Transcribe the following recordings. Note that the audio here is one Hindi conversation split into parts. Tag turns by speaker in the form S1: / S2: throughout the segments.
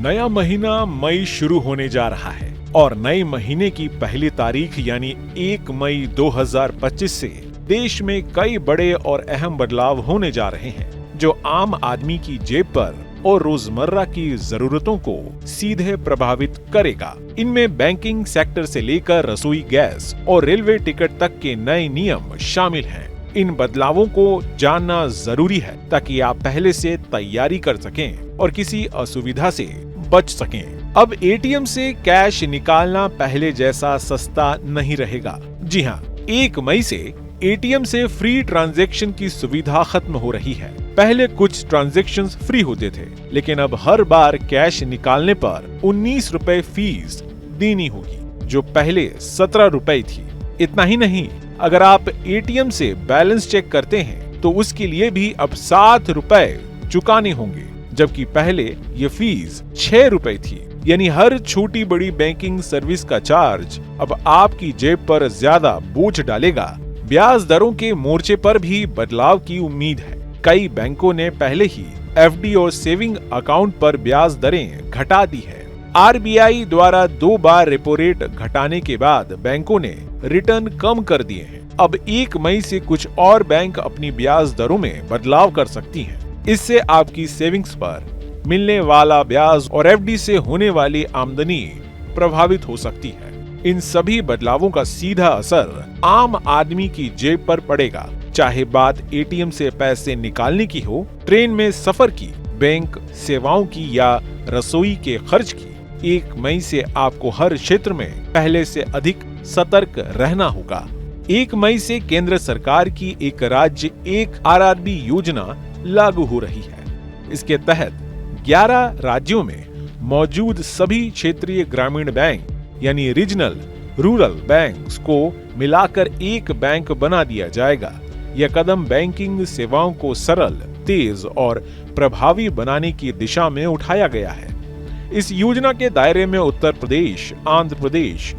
S1: नया महीना मई शुरू होने जा रहा है और नए महीने की पहली तारीख यानी 1 मई 2025 से देश में कई बड़े और अहम बदलाव होने जा रहे हैं जो आम आदमी की जेब पर और रोजमर्रा की जरूरतों को सीधे प्रभावित करेगा। इनमें बैंकिंग सेक्टर से लेकर रसोई गैस और रेलवे टिकट तक के नए नियम शामिल हैं। इन बदलावों को जानना जरूरी है ताकि आप पहले से तैयारी कर सकें और किसी असुविधा से बच सकें। अब एटीएम से कैश निकालना पहले जैसा सस्ता नहीं रहेगा। जी हाँ, 1 मई से एटीएम से फ्री ट्रांजैक्शन की सुविधा खत्म हो रही है। पहले कुछ ट्रांजैक्शंस फ्री होते थे, लेकिन अब हर बार कैश निकालने पर 19 रुपए फीस देनी होगी, जो पहले 17 रुपए थी। इतना ही नहीं, अगर आप एटीएम से बैलेंस चेक करते हैं तो उसके लिए भी अब 7 रुपए चुकाने होंगे, जबकि पहले ये फीस 6 रुपए थी। यानी हर छोटी बड़ी बैंकिंग सर्विस का चार्ज अब आपकी जेब पर ज्यादा बोझ डालेगा। ब्याज दरों के मोर्चे पर भी बदलाव की उम्मीद है। कई बैंकों ने पहले ही एफडी और सेविंग अकाउंट पर ब्याज दरें घटा दी है। आरबीआई द्वारा 2 बार रेपो रेट घटाने के बाद बैंकों ने रिटर्न कम कर दिए हैं। अब 1 मई से कुछ और बैंक अपनी ब्याज दरों में बदलाव कर सकती हैं। इससे आपकी सेविंग्स पर मिलने वाला ब्याज और एफडी से होने वाली आमदनी प्रभावित हो सकती है। इन सभी बदलावों का सीधा असर आम आदमी की जेब पर पड़ेगा, चाहे बात एटीएम से पैसे निकालने की हो, ट्रेन में सफर की, बैंक सेवाओं की या रसोई के खर्च की। 1 मई से आपको हर क्षेत्र में पहले से अधिक सतर्क रहना होगा। 1 मई से केंद्र सरकार की एक राज्य एक आरआरबी योजना लागू हो रही है। इसके तहत 11 राज्यों में मौजूद सभी क्षेत्रीय ग्रामीण बैंक यानी रीजनल रूरल बैंक्स को मिलाकर एक बैंक बना दिया जाएगा। यह कदम बैंकिंग सेवाओं को सरल, तेज और प्रभावी बनाने की दिशा में उठाया गया है। इस योजना के दायरे में उत्तर प्रदेश, आंध्र प्रदेश,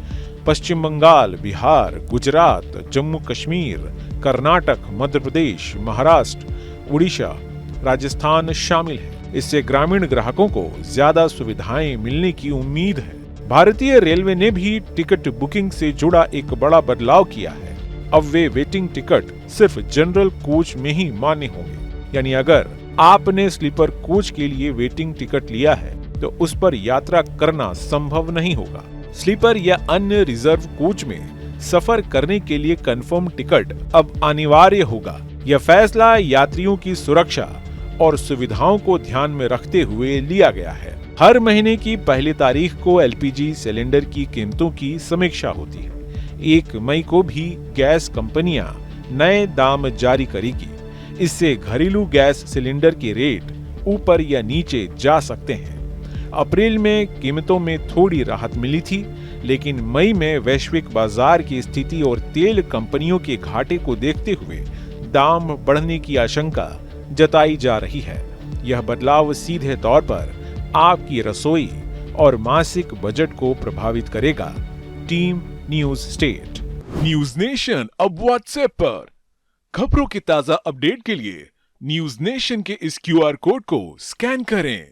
S1: पश्चिम बंगाल, बिहार, गुजरात, जम्मू कश्मीर, कर्नाटक, मध्य प्रदेश, महाराष्ट्र, उड़ीसा, राजस्थान शामिल है। इससे ग्रामीण ग्राहकों को ज्यादा सुविधाएं मिलने की उम्मीद है। भारतीय रेलवे ने भी टिकट बुकिंग से जुड़ा एक बड़ा बदलाव किया है। अब वे वेटिंग टिकट सिर्फ जनरल कोच में ही मान्य होंगे। यानी अगर आपने स्लीपर कोच के लिए वेटिंग टिकट लिया है तो उस पर यात्रा करना संभव नहीं होगा। स्लीपर या अन्य रिजर्व कोच में सफर करने के लिए कंफर्म टिकट अब अनिवार्य होगा। यह फैसला यात्रियों की सुरक्षा और सुविधाओं को ध्यान में रखते हुए लिया गया है। हर महीने की पहली तारीख को एलपीजी सिलेंडर की कीमतों की समीक्षा होती है। 1 मई को भी गैस कंपनियां नए दाम जारी करेगी। इससे घरेलू गैस सिलेंडर के रेट ऊपर या नीचे जा सकते हैं। अप्रैल में कीमतों में थोड़ी राहत मिली थी, लेकिन मई में वैश्विक बाजार की स्थिति और तेल कंपनियों के घाटे को देखते हुए दाम बढ़ने की आशंका जताई जा रही है। यह बदलाव सीधे तौर पर आपकी रसोई और मासिक बजट को प्रभावित करेगा। Team news state. News nation अब व्हाट्सएप पर। खबरों के ताजा अपडेट के लिए न्यूज नेशन के इस क्यूआर कोड को स्कैन करें।